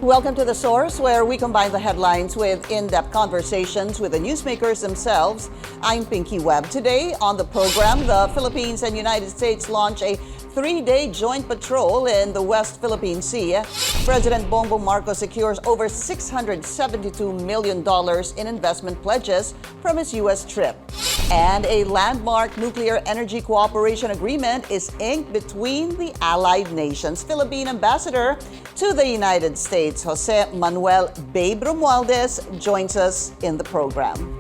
Welcome to The Source, where we combine the headlines with in-depth conversations with the newsmakers themselves. I'm Pinky Webb. Today on the program, the Philippines and United States launch a three-day joint patrol in the West Philippine Sea. President Bongbong Marcos secures over $672 million in investment pledges from his U.S. trip. And a landmark nuclear energy cooperation agreement is inked between the allied nations. Philippine ambassador to the United States, Manuel Romualdez, joins us in the program.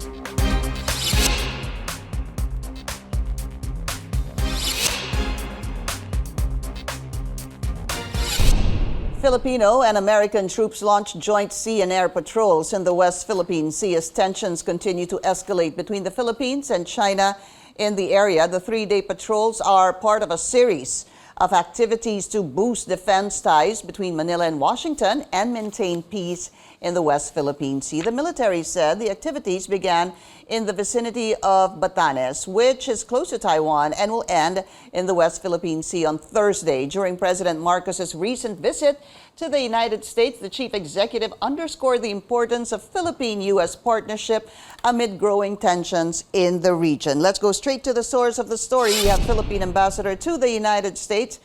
Filipino and American troops launched joint sea and air patrols in the West Philippine Sea as tensions continue to escalate between the Philippines and China in the area. The three-day patrols are part of a series of activities to boost defense ties between Manila and Washington and maintain peace in the West Philippine Sea. The military said the activities began in the vicinity of Batanes, which is close to Taiwan, and will end in the West Philippine Sea on Thursday. During President Marcos's recent visit to the United States, the chief executive underscored the importance of Philippine-U.S. partnership amid growing tensions in the region. Let's go straight to the source of the story. We have Philippine ambassador to the United States,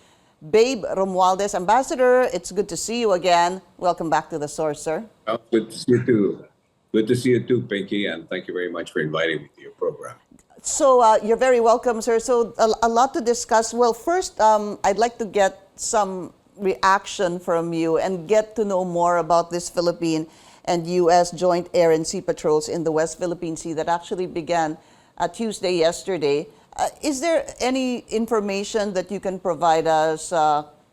Romualdez. Ambassador, it's good to see you again. Welcome back to the source, sir. Oh, good to see you too. Good to see you too, Pinky, and thank you very much for inviting me to your program. So you're very welcome, sir. So a lot to discuss. Well, first, I'd like to get some reaction from you and get to know more about this Philippine and U.S. joint air and sea patrols in the West Philippine Sea that actually began Tuesday yesterday. Is there any information that you can provide us,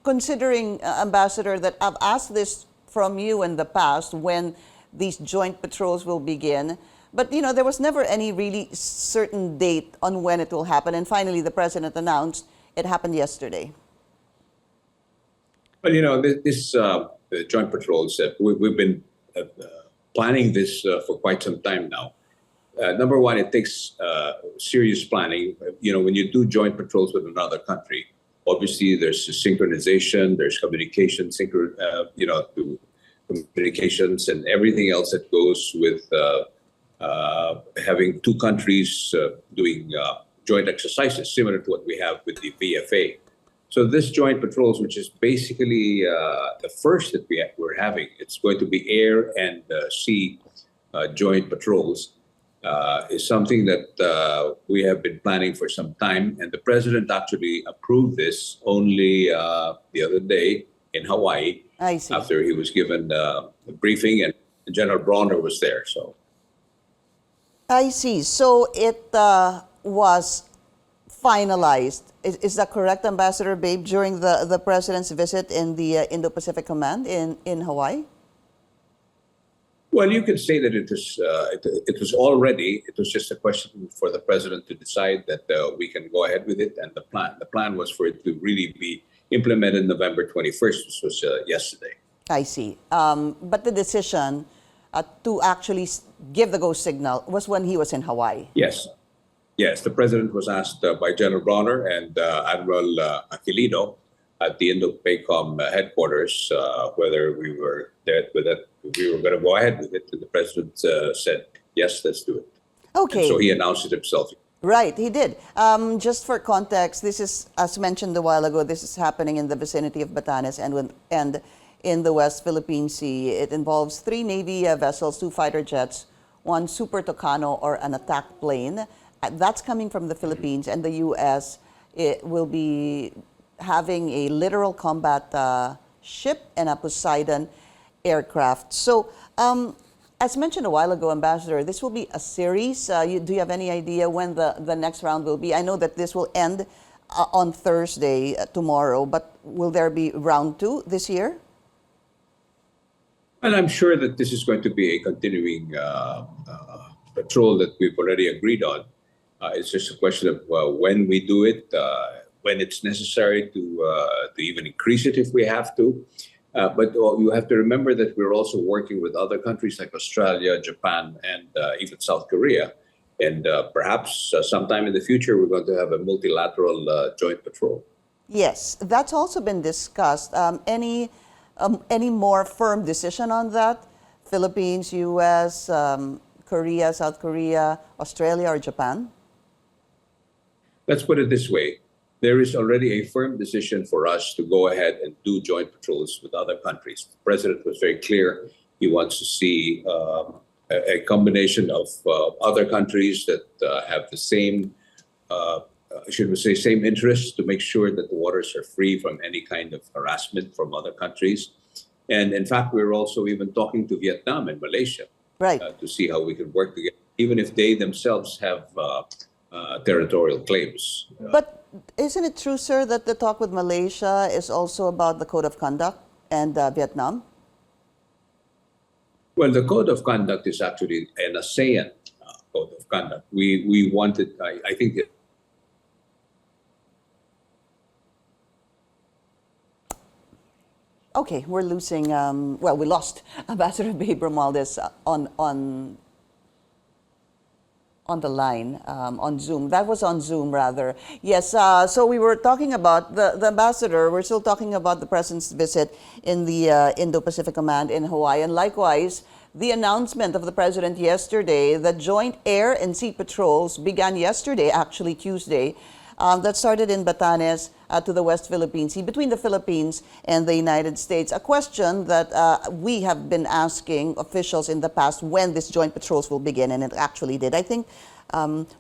considering, Ambassador, that I've asked this from you in the past when these joint patrols will begin, but there was never any really certain date on when it will happen, and finally the President announced it happened yesterday. Well, this joint patrols, we've been planning this for quite some time now. Number one, it takes serious planning. When you do joint patrols with another country, obviously there's synchronization, there's communication, to communications and everything else that goes with having two countries doing joint exercises, similar to what we have with the VFA. So this joint patrols, which is basically the first that we're having, it's going to be air and sea joint patrols, is something that we have been planning for some time. And the President actually approved this only the other day in Hawaii. I see. After he was given a briefing, and General Bronner was there. So I see. So it was finalized. Is that correct, Ambassador Babe, during the President's visit in the Indo-Pacific Command in Hawaii? Well, you could say that it was already. It was just a question for the President to decide that we can go ahead with it, and the plan was for it to really be implemented November 21st, which was yesterday. I see. But the decision to actually give the go signal was when he was in Hawaii. Yes. The President was asked by General Bronner and Admiral Aquilino at the Indo-PACOM headquarters whether we were there with it. We were going to go ahead with it, and the President said, "Yes, let's do it." Okay. And so he announced it himself. Right, he did. Just for context, this is, as mentioned a while ago, this is happening in the vicinity of Batanes and in the West Philippine Sea. It involves 3 Navy vessels, 2 fighter jets, 1 Super Tucano or an attack plane. That's coming from the Philippines, and the U.S. Will be having a littoral combat ship and a Poseidon aircraft. So, as mentioned a while ago, Ambassador, this will be a series. Do you have any idea when the next round will be? I know that this will end on Thursday, tomorrow, but will there be round 2 this year? And I'm sure that this is going to be a continuing patrol that we've already agreed on. It's just a question of when we do it, when it's necessary to even increase it if we have to. But you have to remember that we're also working with other countries like Australia, Japan, and even South Korea. And perhaps sometime in the future, we're going to have a multilateral joint patrol. Yes, that's also been discussed. Any any more firm decision on that? Philippines, U.S., Korea, South Korea, Australia, or Japan? Let's put it this way. There is already a firm decision for us to go ahead and do joint patrols with other countries. The president was very clear. He wants to see a combination of other countries that have the same, should we say, same interests to make sure that the waters are free from any kind of harassment from other countries. And in fact, we're also even talking to Vietnam and Malaysia Right. to see how we can work together, even if they themselves have territorial claims. But isn't it true, sir, that the talk with Malaysia is also about the code of conduct and Vietnam? Well, the code of conduct is actually an ASEAN code of conduct. We wanted, I think, Okay, we're losing, well, we lost Ambassador Babe Romualdez on the line, on Zoom. That was on Zoom, rather. Yes, so we were talking about the ambassador. We're still talking about the president's visit in the Indo-Pacific Command in Hawaii. And likewise, the announcement of the president yesterday that joint air and sea patrols began yesterday, actually Tuesday, that started in Batanes to the West Philippine Sea, between the Philippines and the United States. A question that we have been asking officials in the past when this joint patrols will begin, and it actually did. I think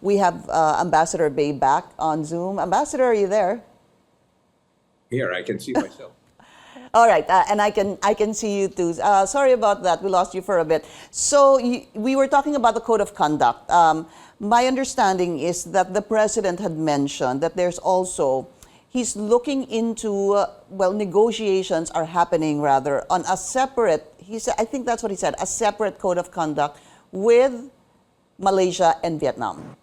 we have Ambassador Bay back on Zoom. Ambassador, are you there? here I can see myself. All right, and I can see you too. Sorry about that. We lost you for a bit. So we were talking about the code of conduct. My understanding is that the president had mentioned that there's also, he's looking into, well, negotiations are happening rather on a separate, he said, I think that's what he said, a separate code of conduct with Malaysia and Vietnam.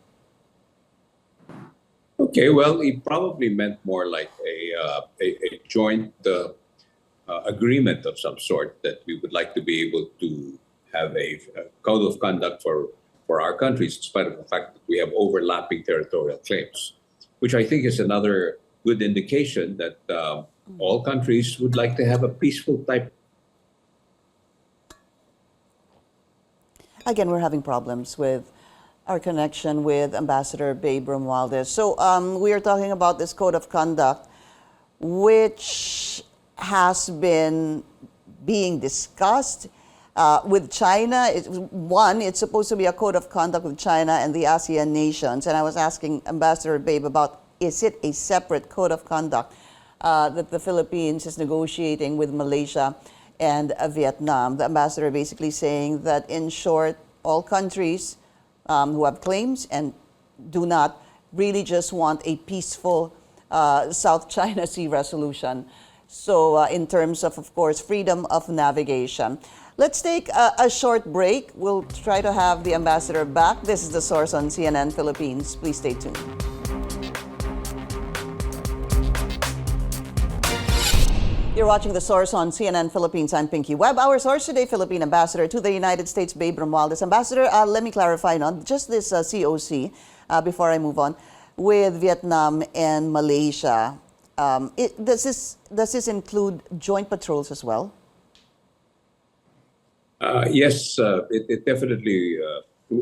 Okay, well, he probably meant more like a joint agreement of some sort that we would like to be able to have a code of conduct for our countries, in spite of the fact that we have overlapping territorial claims, which I think is another good indication that all countries would like to have a peaceful type. Again, we're having problems with our connection with Ambassador Babe Romualdez. So we are talking about this code of conduct, which has been being discussed with China. It's supposed to be a code of conduct with China and the ASEAN nations. And I was asking Ambassador Babe about, is it a separate code of conduct that the Philippines is negotiating with Malaysia and Vietnam? The ambassador basically saying that, in short, all countries who have claims and do not really just want a peaceful South China Sea resolution. So in terms of course, freedom of navigation. Let's take a short break. We'll try to have the ambassador back. This is The Source on CNN Philippines. Please stay tuned. You're watching The Source on CNN Philippines. I'm Pinky Webb. Our source today, Philippine Ambassador to the United States, Babe Romualdez. Ambassador, let me clarify now, just this COC, before I move on, with Vietnam and Malaysia. Does this include joint patrols as well? Yes, it definitely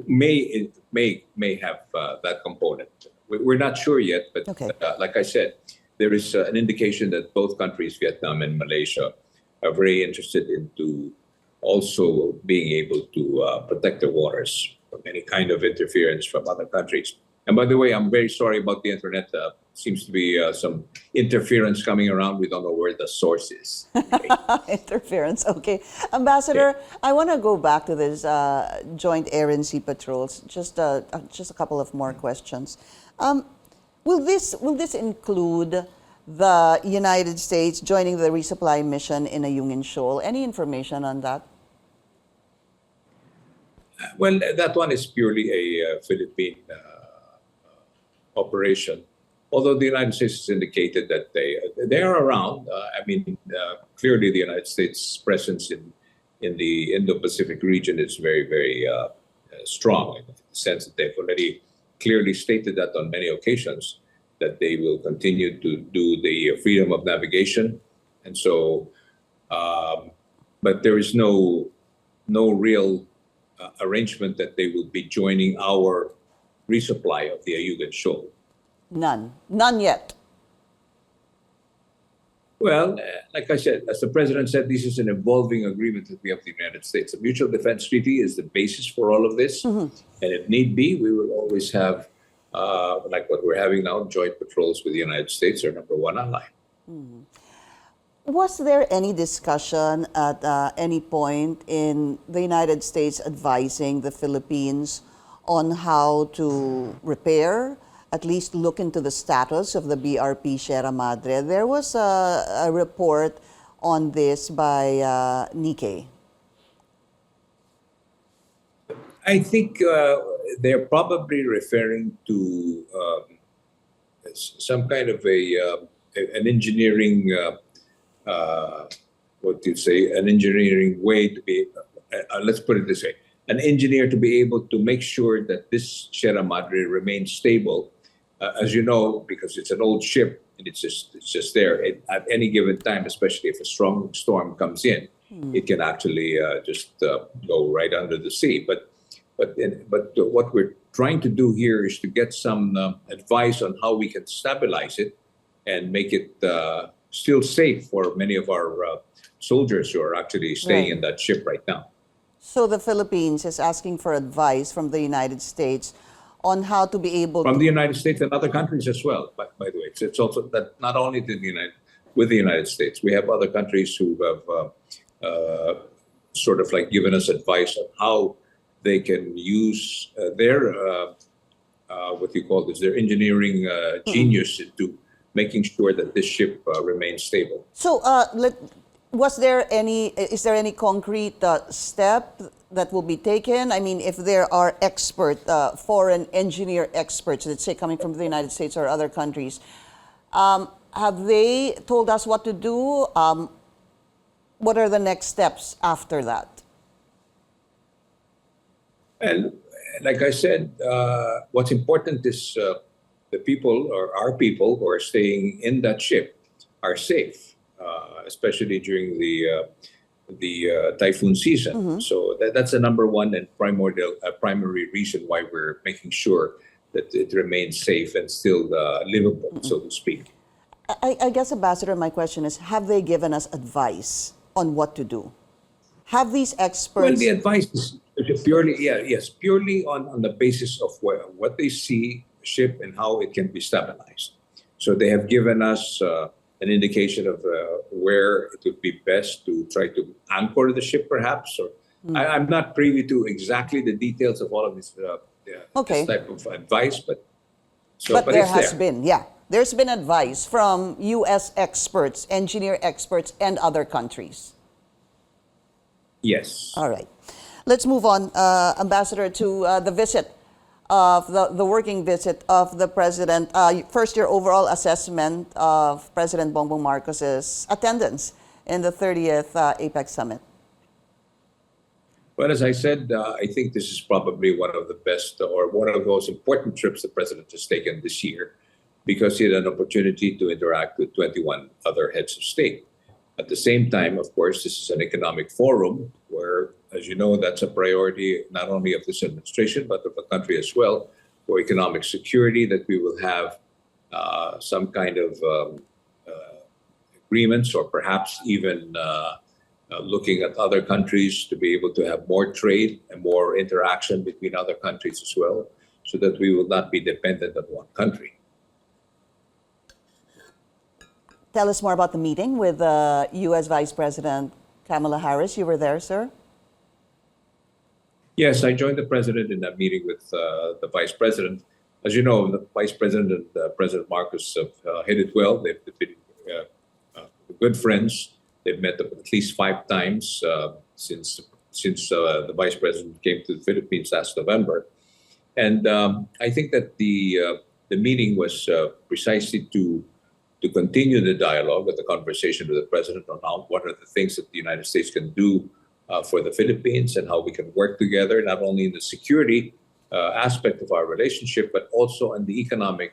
may have that component. We're not sure yet, but Okay. Like I said, there is an indication that both countries, Vietnam and Malaysia, are very interested into also being able to protect their waters from any kind of interference from other countries. And by the way, I'm very sorry about the internet. Seems to be some interference coming around. We don't know where the source is. Interference, okay. Ambassador, I want to go back to this joint air and sea patrols. Just a couple of more questions. Will this include the United States joining the resupply mission in Ayungin Shoal? Any information on that? Well, that one is purely a Philippine operation. Although the United States has indicated that they are around. Clearly the United States' presence in the Indo-Pacific region is very, very strong, in the sense that they've already clearly stated that on many occasions, that they will continue to do the freedom of navigation. And so But there is no real arrangement that they will be joining our resupply of the Ayungin Shoal. None yet. Well, like I said, as the president said, this is an evolving agreement that we have with the United States. The Mutual Defense Treaty is the basis for all of this. And if need be, we will always have, like what we're having now, joint patrols with the United States, our number one ally. Was there any discussion at any point in the United States advising the Philippines on how to repair, at least look into the status of the BRP Sierra Madre? There was a report on this by Nikkei. I think they're probably referring to some kind of an engineering, what do you say, an engineering way to be, let's put it this way, an engineer to be able to make sure that this Sierra Madre remains stable. As you know, because it's an old ship and it's just there at any given time, especially if a strong storm comes in, it can actually just go right under the sea. But what we're trying to do here is to get some advice on how we can stabilize it and make it still safe for many of our soldiers who are actually staying in that ship right now. So the Philippines is asking for advice from the United States on how to be able from the United States and other countries as well. By the way, it's also that not only with the United States, we have other countries who have sort of like given us advice on how they can use their what do you call this, their engineering genius into making sure that this ship remains stable. So is there any concrete step that will be taken? I mean, if there are foreign engineer experts, let's say coming from the United States or other countries, have they told us what to do? What are the next steps after that? And like I said, what's important is the people or our people who are staying in that ship are safe, especially during the typhoon season. So that's the number one and primary reason why we're making sure that it remains safe and still livable, so to speak. I guess, Ambassador, my question is, have they given us advice on what to do? Have these experts... Well, the advice is purely, purely on the basis of what they see, ship, and how it can be stabilized. So they have given us an indication of where it would be best to try to anchor the ship, perhaps. Or I'm not privy to exactly the details of all of this, this type of advice, but there has been, there's been advice from U.S. experts, engineer experts, and other countries. Yes. All right. Let's move on, Ambassador, to the visit of the working visit of the President. First, your overall assessment of President Bongbong Marcos's attendance in the 30th APEC Summit. Well, as I said, I think this is probably one of the best or one of the most important trips the President has taken this year because he had an opportunity to interact with 21 other heads of state. At the same time, of course, this is an economic forum where, as you know, that's a priority not only of this administration, but of the country as well, for economic security, that we will have some kind of agreements or perhaps even looking at other countries to be able to have more trade and more interaction between other countries as well, so that we will not be dependent on one country. Tell us more about the meeting with U.S. Vice President Kamala Harris. You were there, sir? Yes, I joined the President in that meeting with the Vice President. As you know, the Vice President and President Marcos have hit it well. They've been good friends. They've met at least 5 times since the Vice President came to the Philippines last November. And I think that the meeting was precisely to continue the dialogue and the conversation with the President on what are the things that the United States can do for the Philippines and how we can work together, not only in the security aspect of our relationship, but also in the economic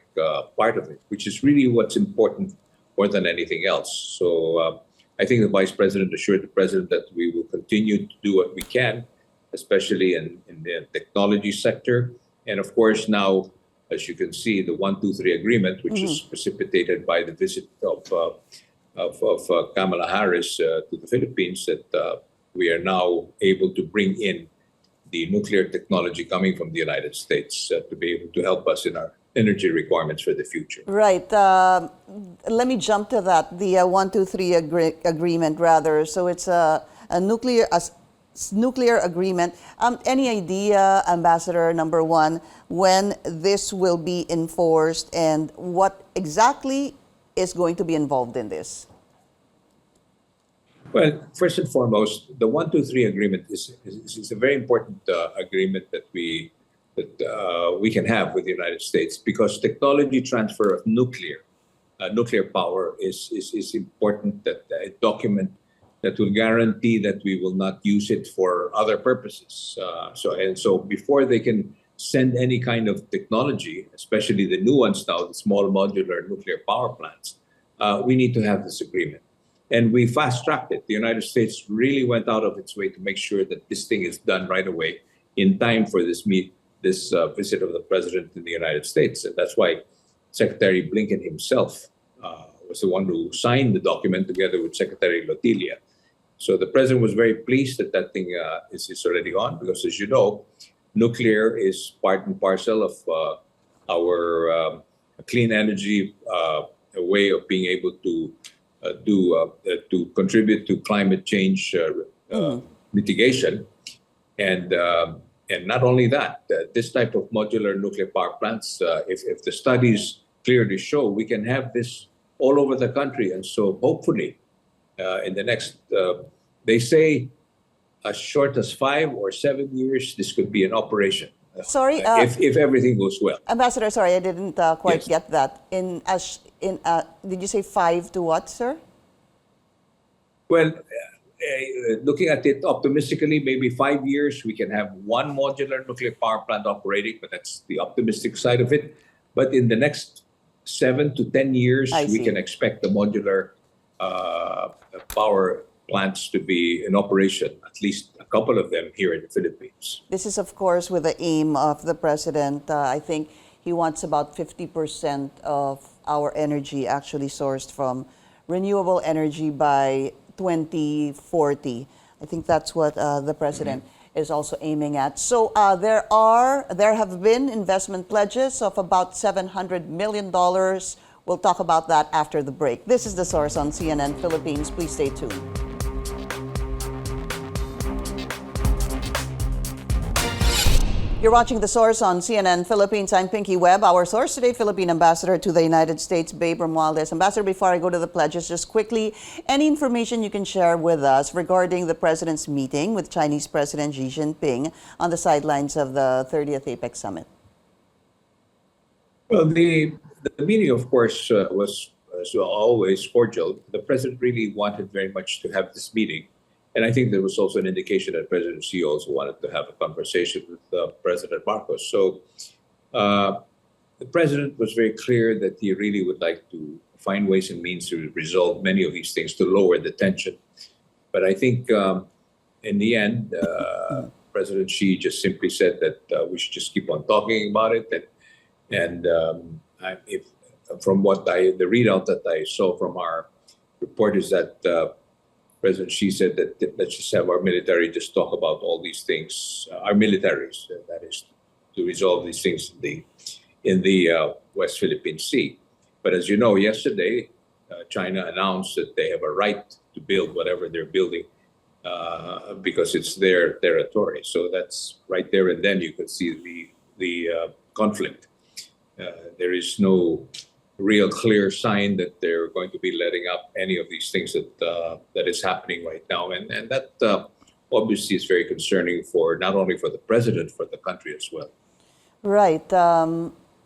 part of it, which is really what's important more than anything else. So I think the Vice President assured the President that we will continue to do what we can, especially in the technology sector. And of course, now, as you can see, the 123 agreement, which is precipitated by the visit of Kamala Harris to the Philippines, that we are now able to bring in the nuclear technology coming from the United States to be able to help us in our energy requirements for the future. Right. Let me jump to that. The 123 agreement, rather. So it's a nuclear agreement. Any idea, Ambassador, number one, when this will be enforced and what exactly is going to be involved in this? Well, first and foremost, the 123 agreement is a very important agreement that we can have with the United States, because technology transfer of nuclear power is important, that a document that will guarantee that we will not use it for other purposes. So before they can send any kind of technology, especially the new ones now, the small modular nuclear power plants, we need to have this agreement. And we fast-tracked it. The United States really went out of its way to make sure that this thing is done right away in time for this visit of the President in the United States. And that's why Secretary Blinken himself was the one who signed the document together with Secretary Lotilla. So the President was very pleased that that thing is already on, because, as you know, nuclear is part and parcel of our clean energy, a way of being able to contribute to climate change mitigation. And not only that, this type of modular nuclear power plants, if the studies clearly show, we can have this all over the country. And so hopefully in the next, they say as short as 5 or 7 years, this could be in operation. Sorry, if everything goes well. Ambassador, sorry, I didn't quite Yes. get that. Did you say 5 to what, sir? Well, looking at it optimistically, maybe 5 years, we can have one modular nuclear power plant operating, but that's the optimistic side of it. But in the next 7 to 10 years, I we see. can expect the modular power plants to be in operation, at least a couple of them here in the Philippines. This is, of course, with the aim of the President. I think he wants about 50% of our energy actually sourced from renewable energy by 2040. I think that's what the President is also aiming at. So there have been investment pledges of about $700 million. We'll talk about that after the break. This is The Source on CNN Philippines. Please stay tuned. You're watching The Source on CNN Philippines. I'm Pinky Webb. Our source today, Philippine Ambassador to the United States, Babe Romualdez. Ambassador, before I go to the pledges, just quickly, any information you can share with us regarding the President's meeting with Chinese President Xi Jinping on the sidelines of the 30th APEC Summit? Well, the meeting, of course, was, as always, cordial. The President really wanted very much to have this meeting. And I think there was also an indication that President Xi also wanted to have a conversation with President Marcos. So the President was very clear that he really would like to find ways and means to resolve many of these things to lower the tension. But I think in the end, President Xi just simply said that we should just keep on talking about it. And if, from what the readout that I saw from our report is that President Xi said that let's just have our military just talk about all these things, our militaries, that is, to resolve these things in the West Philippine Sea. But as you know, yesterday, China announced that they have a right to build whatever they're building because it's their territory. So that's right there, and then you can see the conflict. There is no real clear sign that they're going to be letting up any of these things that is happening right now, and that obviously is very concerning for not only for the president, for the country as well. Right.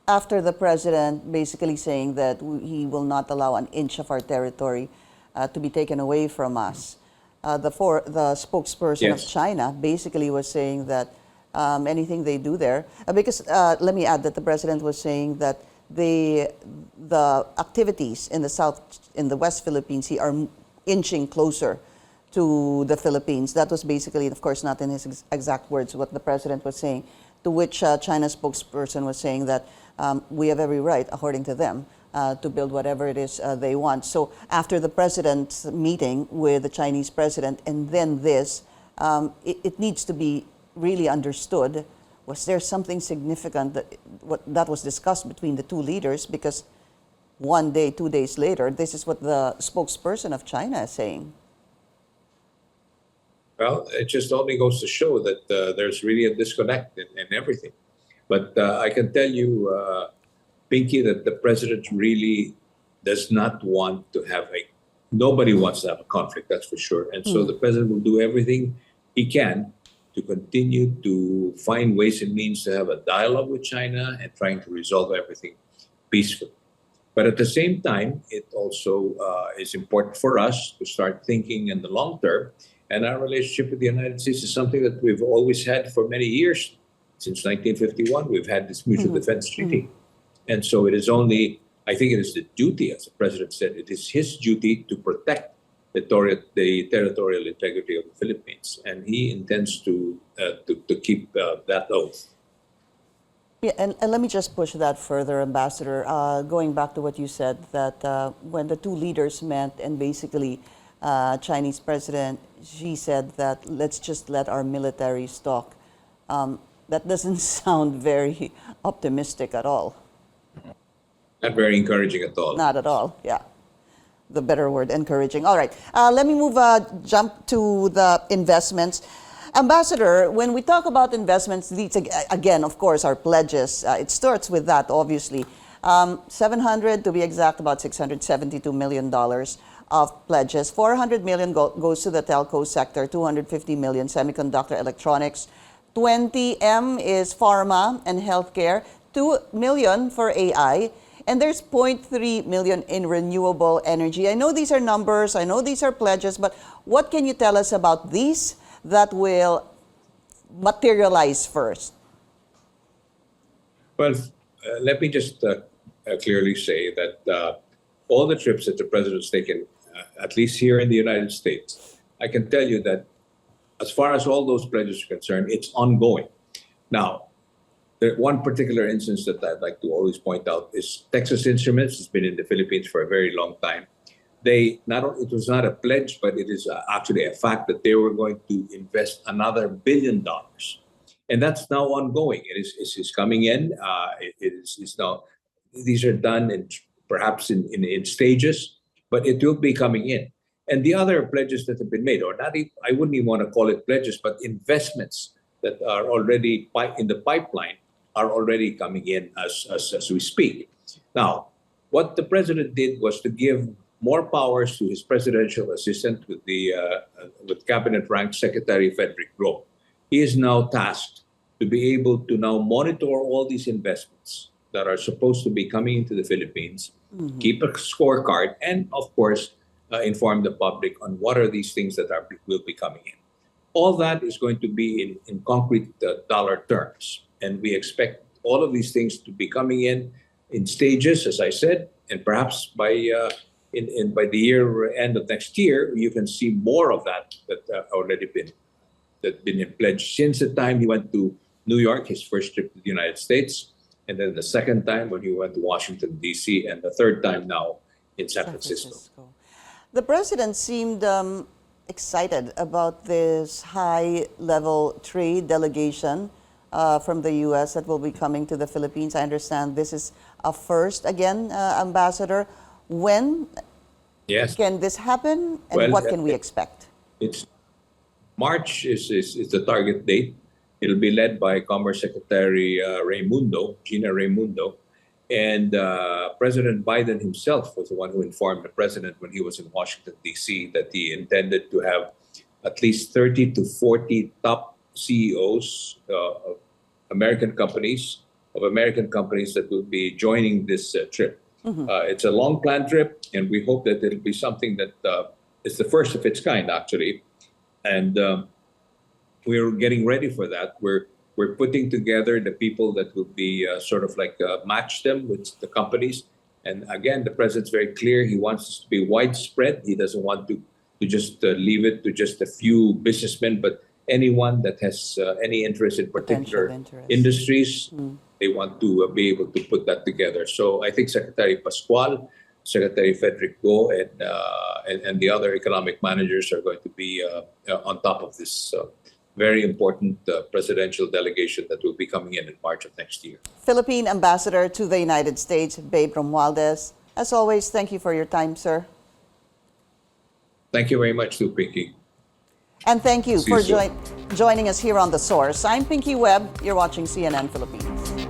After the President basically saying that he will not allow an inch of our territory to be taken away from us, the spokesperson of Yes. China basically was saying that anything they do there, because let me add that the President was saying that the activities in the West Philippine Sea are inching closer to the Philippines. That was basically, of course, not in his exact words, what the president was saying, to which China's spokesperson was saying that we have every right, according to them, to build whatever it is they want. So after the president's meeting with the Chinese president and then this, it needs to be really understood. Was there something significant that was discussed between the two leaders? Because 1 day, 2 days later, this is what the spokesperson of China is saying. Well, it just only goes to show that there's really a disconnect in everything. But I can tell you, Pinky, that the president really does not want to have nobody wants to have a conflict, that's for sure. And so the president will do everything he can to continue to find ways and means to have a dialogue with China and trying to resolve everything peacefully. But at the same time, it also is important for us to start thinking in the long term. And our relationship with the United States is something that we've always had for many years. Since 1951, we've had this mutual defense treaty. And so it is only, I think it is the duty, as the president said, it is his duty to protect the territorial integrity of the Philippines. And he intends to keep that oath. Yeah, and let me just push that further, Ambassador. Going back to what you said, that when the two leaders met and basically Chinese President Xi said that let's just let our militaries talk. That doesn't sound very optimistic at all. Not very encouraging at all. Not at all, yeah. The better word, encouraging. All right, let me jump to the investments. Ambassador, when we talk about investments, these again, of course, are pledges. It starts with that, obviously. 700, to be exact, about $672 million of pledges. 400 million goes to the telco sector, 250 million semiconductor electronics, 20M is pharma and healthcare, 2 million for AI, and there's 0.3 million in renewable energy. I know these are numbers, I know these are pledges, but what can you tell us about these that will materialize first? Well, let me just clearly say that all the trips that the president's taken, at least here in the United States, I can tell you that as far as all those pledges are concerned, it's ongoing. Now, one particular instance that I'd like to always point out is Texas Instruments. It's been in the Philippines for a very long time. It was not a pledge, but it is actually a fact that they were going to invest another $1 billion. And that's now ongoing. It is coming in. It is now, these are done perhaps in stages, but it will be coming in. And the other pledges that have been made, or not, I wouldn't even want to call it pledges, but investments that are already in the pipeline are already coming in as we speak. Now, what the president did was to give more powers to his presidential assistant with cabinet rank Secretary Frederick Roe. He is now tasked to be able to now monitor all these investments that are supposed to be coming into the Philippines, keep a scorecard, and of course, inform the public on what are these things that will be coming in. All that is going to be in concrete dollar terms. And we expect all of these things to be coming in stages, as I said, and perhaps by the year end of next year, you can see more of that already been in pledge since the time he went to New York, his first trip to the United States, and then the second time when he went to Washington, D.C., and the third time now in San Francisco. The president seemed excited about this high-level trade delegation from the U.S. that will be coming to the Philippines. I understand this is a first again, Ambassador. When can this happen, and what can we expect? It's March is the target date. It'll be led by Commerce Secretary Gina Raimundo, and President Biden himself was the one who informed the president when he was in Washington, D.C., that he intended to have at least 30 to 40 top CEOs of American companies that will be joining this trip. It's a long-planned trip, and we hope that it'll be something that is the first of its kind, actually. And we're getting ready for that. We're putting together the people that will be sort of like match them with the companies. And again, the president's very clear. He wants this to be widespread. He doesn't want to to just leave it to just a few businessmen, but anyone that has any interest in particular interest. industries, they want to be able to put that together. So I think Secretary Pascual, Secretary Frederick Go, and the other economic managers are going to be on top of this very important presidential delegation that will be coming in March of next year. Philippine Ambassador to the United States, Babe Romualdez. As always, thank you for your time, sir. Thank you very much, Sue Pinky. And thank you See you for soon. joining us here on The Source. I'm Pinky Webb. You're watching CNN Philippines.